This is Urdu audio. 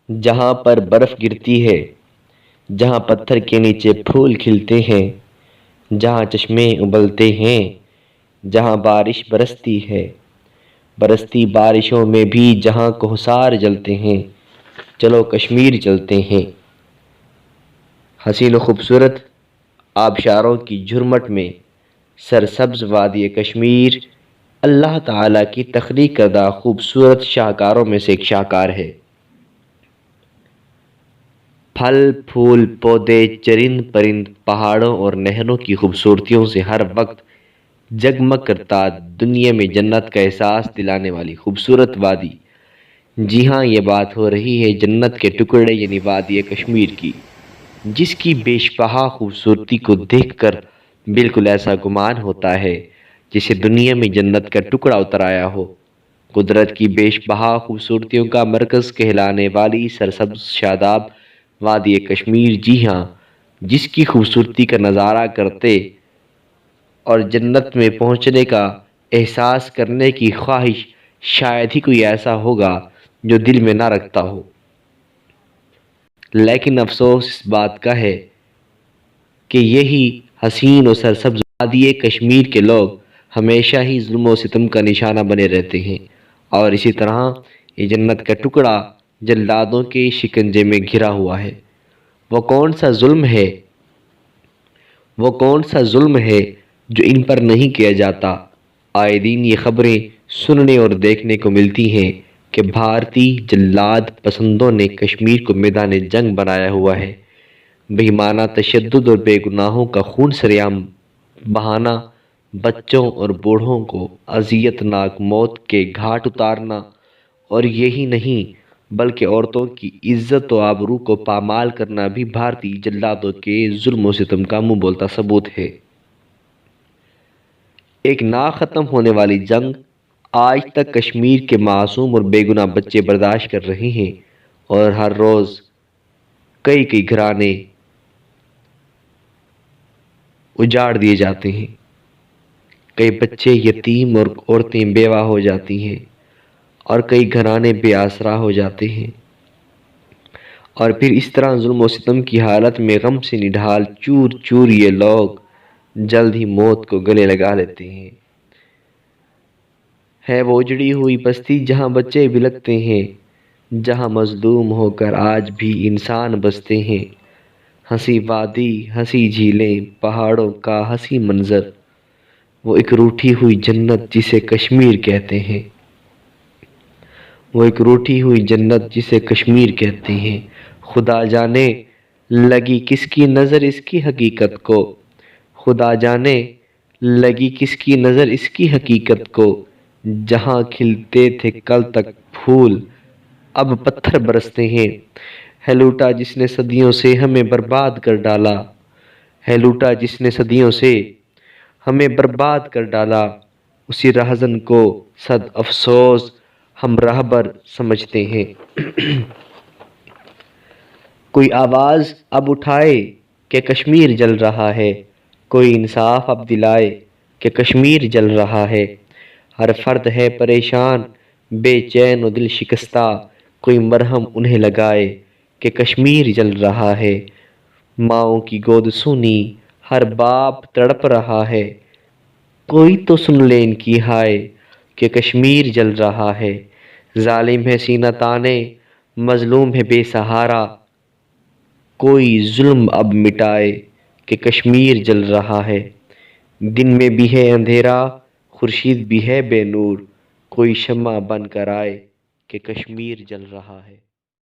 جہاں پر برف گرتی ہے، جہاں پتھر کے نیچے پھول کھلتے ہیں، جہاں چشمے ابلتے ہیں، جہاں بارش برستی ہے، برستی بارشوں میں بھی جہاں کوہسار جلتے ہیں، چلو کشمیر چلتے ہیں۔ حسین و خوبصورت آبشاروں کی جھرمٹ میں سرسبز وادی کشمیر اللہ تعالیٰ کی تخلیق کردہ خوبصورت شاہکاروں میں سے ایک شاہکار ہے۔ پھل پھول پودے چرند پرند پہاڑوں اور نہروں کی خوبصورتیوں سے ہر وقت جگمگ کرتا دنیا میں جنت کا احساس دلانے والی خوبصورت وادی۔ جی ہاں، یہ بات ہو رہی ہے جنت کے ٹکڑے یعنی وادی کشمیر کی، جس کی بیش بہا خوبصورتی کو دیکھ کر بالکل ایسا گمان ہوتا ہے جسے دنیا میں جنت کا ٹکڑا اتر آیا ہو۔ قدرت کی بیش بہا خوبصورتیوں کا مرکز کہلانے والی سرسبز شاداب وادی کشمیر، جی ہاں، جس کی خوبصورتی کا نظارہ کرتے اور جنت میں پہنچنے کا احساس کرنے کی خواہش شاید ہی کوئی ایسا ہوگا جو دل میں نہ رکھتا ہو۔ لیکن افسوس اس بات کا ہے کہ یہی حسین و سرسبز وادی کشمیر کے لوگ ہمیشہ ہی ظلم و ستم کا نشانہ بنے رہتے ہیں، اور اسی طرح یہ جنت کا ٹکڑا جلادوں کے شکنجے میں گھرا ہوا ہے۔ وہ کون سا ظلم ہے، وہ کون سا ظلم ہے جو ان پر نہیں کیا جاتا؟ آئے دن یہ خبریں سننے اور دیکھنے کو ملتی ہیں کہ بھارتی جلاد پسندوں نے کشمیر کو میدان جنگ بنایا ہوا ہے۔ بہیمانہ تشدد اور بے گناہوں کا خون سرعام بہانا، بچوں اور بوڑھوں کو اذیت ناک موت کے گھاٹ اتارنا، اور یہی نہیں بلکہ عورتوں کی عزت و آبرو کو پامال کرنا بھی بھارتی جلادوں کے ظلم و ستم کا منہ بولتا ثبوت ہے۔ ایک نا ختم ہونے والی جنگ آج تک کشمیر کے معصوم اور بے گناہ بچے برداشت کر رہے ہیں، اور ہر روز کئی گھرانے اجاڑ دیے جاتے ہیں، کئی بچے یتیم اور عورتیں بیوہ ہو جاتی ہیں، اور کئی گھرانے بے آسرا ہو جاتے ہیں، اور پھر اس طرح ظلم و ستم کی حالت میں غم سے نڈھال چور چور یہ لوگ جلد ہی موت کو گلے لگا لیتے ہیں۔ ہے وہ اجڑی ہوئی بستی جہاں بچے بلکتے ہیں، جہاں مظلوم ہو کر آج بھی انسان بستے ہیں۔ ہنسی وادی، ہنسی جھیلیں، پہاڑوں کا ہنسی منظر، وہ ایک روٹھی ہوئی جنت جسے کشمیر کہتے ہیں، وہ ایک روٹھی ہوئی جنت جسے کشمیر کہتے ہیں۔ خدا جانے لگی کس کی نظر اس کی حقیقت کو، خدا جانے لگی کس کی نظر اس کی حقیقت کو، جہاں کھلتے تھے کل تک پھول اب پتھر برستے ہیں۔ ہے لوٹا جس نے صدیوں سے ہمیں برباد کر ڈالا، ہے لوٹا جس نے صدیوں سے ہمیں برباد کر ڈالا، اسی رہزن کو صد افسوس ہم رہبر سمجھتے ہیں۔ کوئی آواز اب اٹھائے کہ کشمیر جل رہا ہے، کوئی انصاف اب دلائے کہ کشمیر جل رہا ہے۔ ہر فرد ہے پریشان بے چین و دل شکستہ، کوئی مرہم انہیں لگائے کہ کشمیر جل رہا ہے۔ ماؤں کی گود سونی ہر باپ تڑپ رہا ہے، کوئی تو سن لے ان کی ہائے کہ کشمیر جل رہا ہے۔ ظالم ہے سینہ تانے، مظلوم ہے بے سہارا، کوئی ظلم اب مٹائے کہ کشمیر جل رہا ہے۔ دن میں بھی ہے اندھیرا، خورشید بھی ہے بے نور، کوئی شمع بن کر آئے کہ کشمیر جل رہا ہے۔